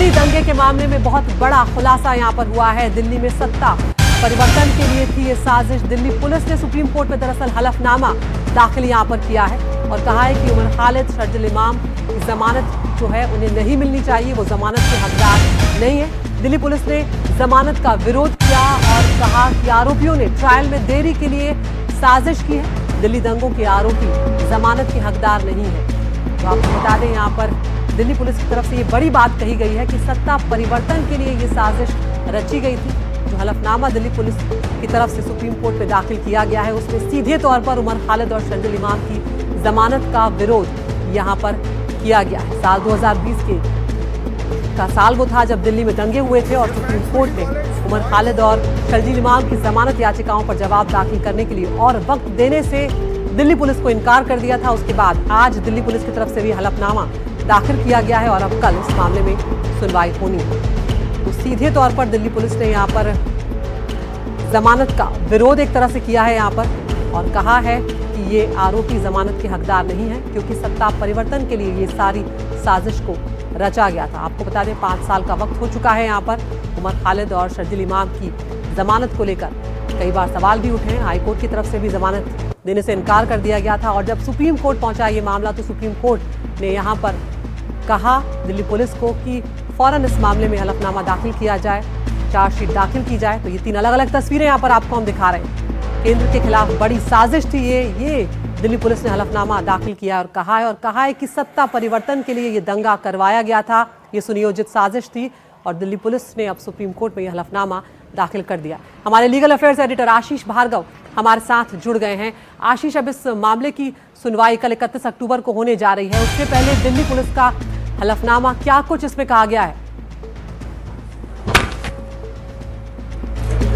दिल्ली दंगे के मामले में बहुत बड़ा खुलासा यहां पर हुआ है। दिल्ली में सत्ता परिवर्तन के लिए थी ये साजिश। दिल्ली पुलिस ने सुप्रीम कोर्ट में दरअसल हलफनामा दाखिल यहां पर किया है और कहा है कि उमर खालिद, शरजील इमाम की जमानत जो है उन्हें नहीं मिलनी चाहिए, वो जमानत के हकदार नहीं है। दिल्ली पुलिस ने जमानत का विरोध किया और कहा कि आरोपियों ने ट्रायल में देरी के लिए साजिश की है। दिल्ली दंगों के आरोपी जमानत के हकदार नहीं है। तो आपको बता दें, यहाँ पर दिल्ली पुलिस की तरफ से ये बड़ी बात कही गई है कि सत्ता परिवर्तन के लिए ये साजिश रची गई थी। जो हलफनामा दिल्ली पुलिस की तरफ से सुप्रीम कोर्ट में दाखिल किया गया है उसमें सीधे तौर पर उमर खालिद और शरजील इमाम की जमानत का विरोध यहाँ पर किया गया है। साल 2020 का साल वो था जब दिल्ली में दंगे हुए थे और सुप्रीम कोर्ट ने उमर खालिद और शरजील इमाम की जमानत याचिकाओं पर जवाब दाखिल करने के लिए और वक्त देने से दिल्ली पुलिस को इनकार कर दिया था। उसके बाद आज दिल्ली पुलिस की तरफ से भी हलफनामा दाखिल किया गया है और अब कल इस मामले में सुनवाई होनी है। तो सीधे तौर पर दिल्ली पुलिस ने यहाँ पर जमानत का विरोध एक तरह से किया है यहाँ पर और कहा है कि ये आरोपी जमानत के हकदार नहीं है क्योंकि सत्ता परिवर्तन के लिए ये सारी साजिश को रचा गया था। आपको बता दें 5 साल का वक्त हो चुका है यहाँ पर उमर खालिद और शरजील इमाम की जमानत को लेकर कई बार सवाल भी उठे हैं। हाईकोर्ट की तरफ से भी जमानत देने से इनकार कर दिया गया था और जब सुप्रीम कोर्ट पहुंचा ये मामला तो सुप्रीम कोर्ट ने यहाँ पर कहा दिल्ली पुलिस को कि फौरन इस मामले में हलफनामा दाखिल किया जाए, चार्जशीट दाखिल की जाए। तो ये 3 अलग अलग तस्वीरें यहाँ पर आपको हम दिखा रहे हैं। केंद्र के खिलाफ बड़ी साजिश थी ये दिल्ली पुलिस ने हलफनामा दाखिल किया और कहा है कि सत्ता परिवर्तन के लिए ये दंगा करवाया गया था, ये सुनियोजित साजिश थी और दिल्ली पुलिस ने अब सुप्रीम कोर्ट में यह हलफनामा दाखिल कर दिया। हमारे लीगल अफेयर्स एडिटर आशीष भार्गव हमारे साथ जुड़ गए हैं। आशीष, अब इस मामले की सुनवाई कल 31 अक्टूबर को होने जा रही है, उससे पहले दिल्ली पुलिस का हलफनामा, क्या कुछ इसमें कहा गया है?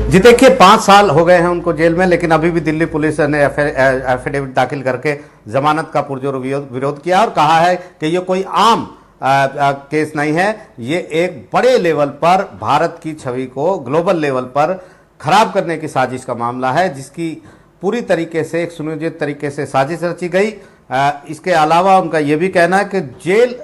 जी देखिए, 5 साल हो गए हैं उनको जेल में, लेकिन अभी भी दिल्ली पुलिस ने एफिडेविट दाखिल करके जमानत का पुरजोर विरोध किया और कहा है कि ये कोई आम केस नहीं है, ये एक बड़े लेवल पर भारत की छवि को ग्लोबल लेवल पर खराब करने की साजिश का मामला है, जिसकी पूरी तरीके से एक सुनियोजित तरीके से साजिश रची गई। इसके अलावा उनका यह भी कहना है कि जेल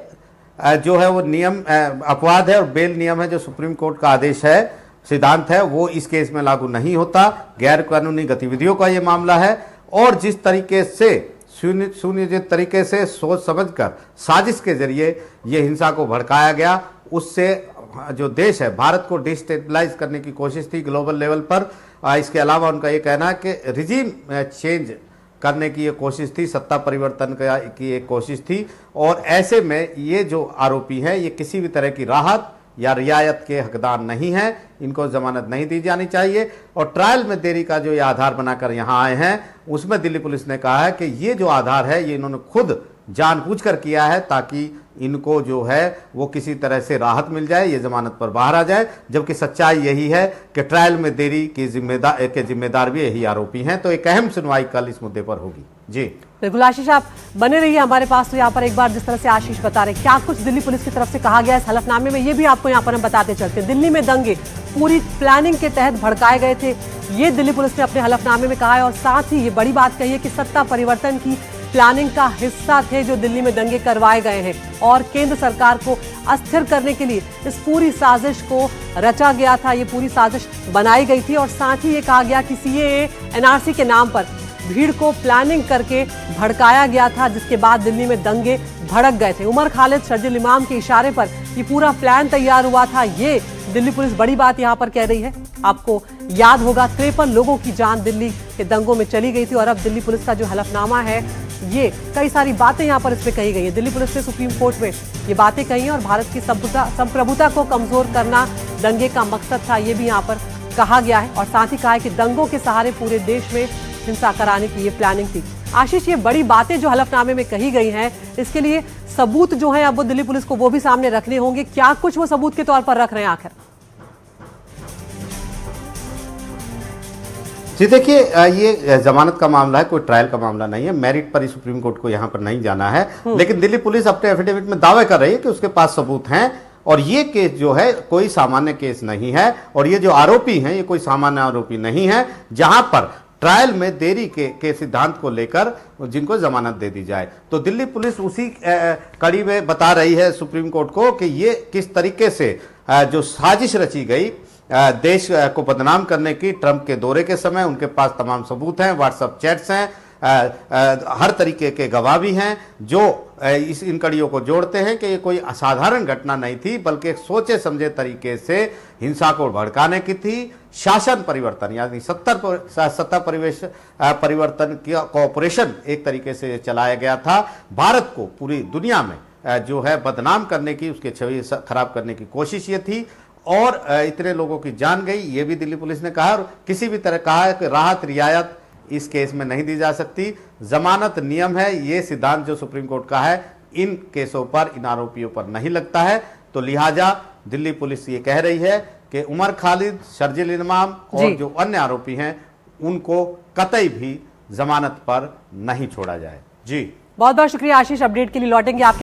जो है वो नियम अपवाद है और बेल नियम है, जो सुप्रीम कोर्ट का आदेश है, सिद्धांत है, वो इस केस में लागू नहीं होता। गैर कानूनी गतिविधियों का ये मामला है और जिस तरीके से सुनियोजित तरीके से सोच समझकर साजिश के जरिए ये हिंसा को भड़काया गया, उससे जो देश है भारत को डिस्टेबलाइज करने की कोशिश थी ग्लोबल लेवल पर। इसके अलावा उनका ये कहना है कि रिजीम चेंज करने की ये कोशिश थी, सत्ता परिवर्तन की एक कोशिश थी और ऐसे में ये जो आरोपी हैं ये किसी भी तरह की राहत या रियायत के हकदार नहीं हैं, इनको जमानत नहीं दी जानी चाहिए। और ट्रायल में देरी का जो ये आधार बनाकर यहाँ आए हैं उसमें दिल्ली पुलिस ने कहा है कि ये जो आधार है ये इन्होंने खुद जानबूझकर किया है ताकि इनको जो है वो किसी तरह से राहत मिल जाए, ये जमानत पर बाहर आ जाए, जबकि सच्चाई यही है कि ट्रायल में देरी की जिम्मेदार भी यही आरोपी हैं। तो एक अहम सुनवाई कल इस मुद्दे पर होगी। जी बिल्कुल आशीष, आप बने रहिए हमारे पास। तो यहाँ पर एक बार जिस तरह से आशीष बता रहे क्या कुछ दिल्ली पुलिस की तरफ से कहा गया इस हलफनामे में, ये भी आपको यहाँ पर हम बताते चलते हैं। दिल्ली में दंगे पूरी प्लानिंग के तहत भड़काए गए थे, ये दिल्ली पुलिस ने अपने हलफनामे में कहा है और साथ ही ये बड़ी बात कही है कि सत्ता परिवर्तन की प्लानिंग का हिस्सा थे जो दिल्ली में दंगे करवाए गए हैं और केंद्र सरकार को अस्थिर करने के लिए इस पूरी साजिश को रचा गया था, ये पूरी साजिश बनाई गई थी। और साथ ही ये कहा गया कि सीएए एनआरसी के नाम पर भीड़ को प्लानिंग करके भड़काया गया था, जिसके बाद दिल्ली में दंगे भड़क गए थे। उमर खालिद, शरजील इमाम के इशारे पर ये पूरा प्लान तैयार हुआ था, ये दिल्ली पुलिस बड़ी बात यहाँ पर कह रही है। आपको याद होगा 53 लोगों की जान दिल्ली के दंगों में चली गई थी और अब दिल्ली पुलिस का जो हलफनामा है ये कई सारी बातें यहाँ पर इसमें कही गई है। दिल्ली पुलिस ने सुप्रीम कोर्ट में ये बातें कही हैं और भारत की संप्रभुता को कमजोर करना दंगे का मकसद था, ये भी यहाँ पर कहा गया है। और साथ ही कहा है कि दंगों के सहारे पूरे देश में हिंसा कराने की ये प्लानिंग थी। आशीष, ये बड़ी बातें जो हलफनामे में कही गई हैं इसके लिए सबूत जो है अब वो दिल्ली पुलिस को वो भी सामने रखने होंगे, क्या कुछ वो सबूत के तौर पर रख रहे हैं आखिर? जी देखिए, ये जमानत का मामला है, कोई ट्रायल का मामला नहीं है, मेरिट पर ही सुप्रीम कोर्ट को यहाँ पर नहीं जाना है। लेकिन दिल्ली पुलिस अपने एफिडेविट में दावे कर रही है कि उसके पास सबूत हैं और ये केस जो है कोई सामान्य केस नहीं है और ये जो आरोपी हैं ये कोई सामान्य आरोपी नहीं है। जहां पर ट्रायल में देरी के सिद्धांत को लेकर जिनको जमानत दे दी जाए। तो दिल्ली पुलिस उसी कड़ी में बता रही है सुप्रीम कोर्ट को कि ये किस तरीके से जो साजिश रची गई देश को बदनाम करने की, ट्रंप के दौरे के समय उनके पास तमाम सबूत हैं, व्हाट्सएप चैट्स हैं, हर तरीके के गवाह भी हैं जो इन कड़ियों को जोड़ते हैं कि ये कोई असाधारण घटना नहीं थी, बल्कि एक सोचे समझे तरीके से हिंसा को भड़काने की थी। शासन परिवर्तन यानी सत्ता परिवर्तन की ऑपरेशन एक तरीके से चलाया गया था। भारत को पूरी दुनिया में जो है बदनाम करने की, उसकी छवि खराब करने की कोशिश ये थी और इतने लोगों की जान गई, ये भी दिल्ली पुलिस ने कहा। और किसी भी तरह कहा है कि राहत रियायत इस केस में नहीं दी जा सकती, जमानत नियम है, ये सिद्धांत जो सुप्रीम कोर्ट का है इन केसों पर, इन आरोपियों पर नहीं लगता है। तो लिहाजा दिल्ली पुलिस ये कह रही है कि उमर खालिद, शर्जील इमाम और जो अन्य आरोपी हैं उनको कतई भी जमानत पर नहीं छोड़ा जाए। जी बहुत बहुत शुक्रिया आशीष, अपडेट के लिए लौटेंगे आप।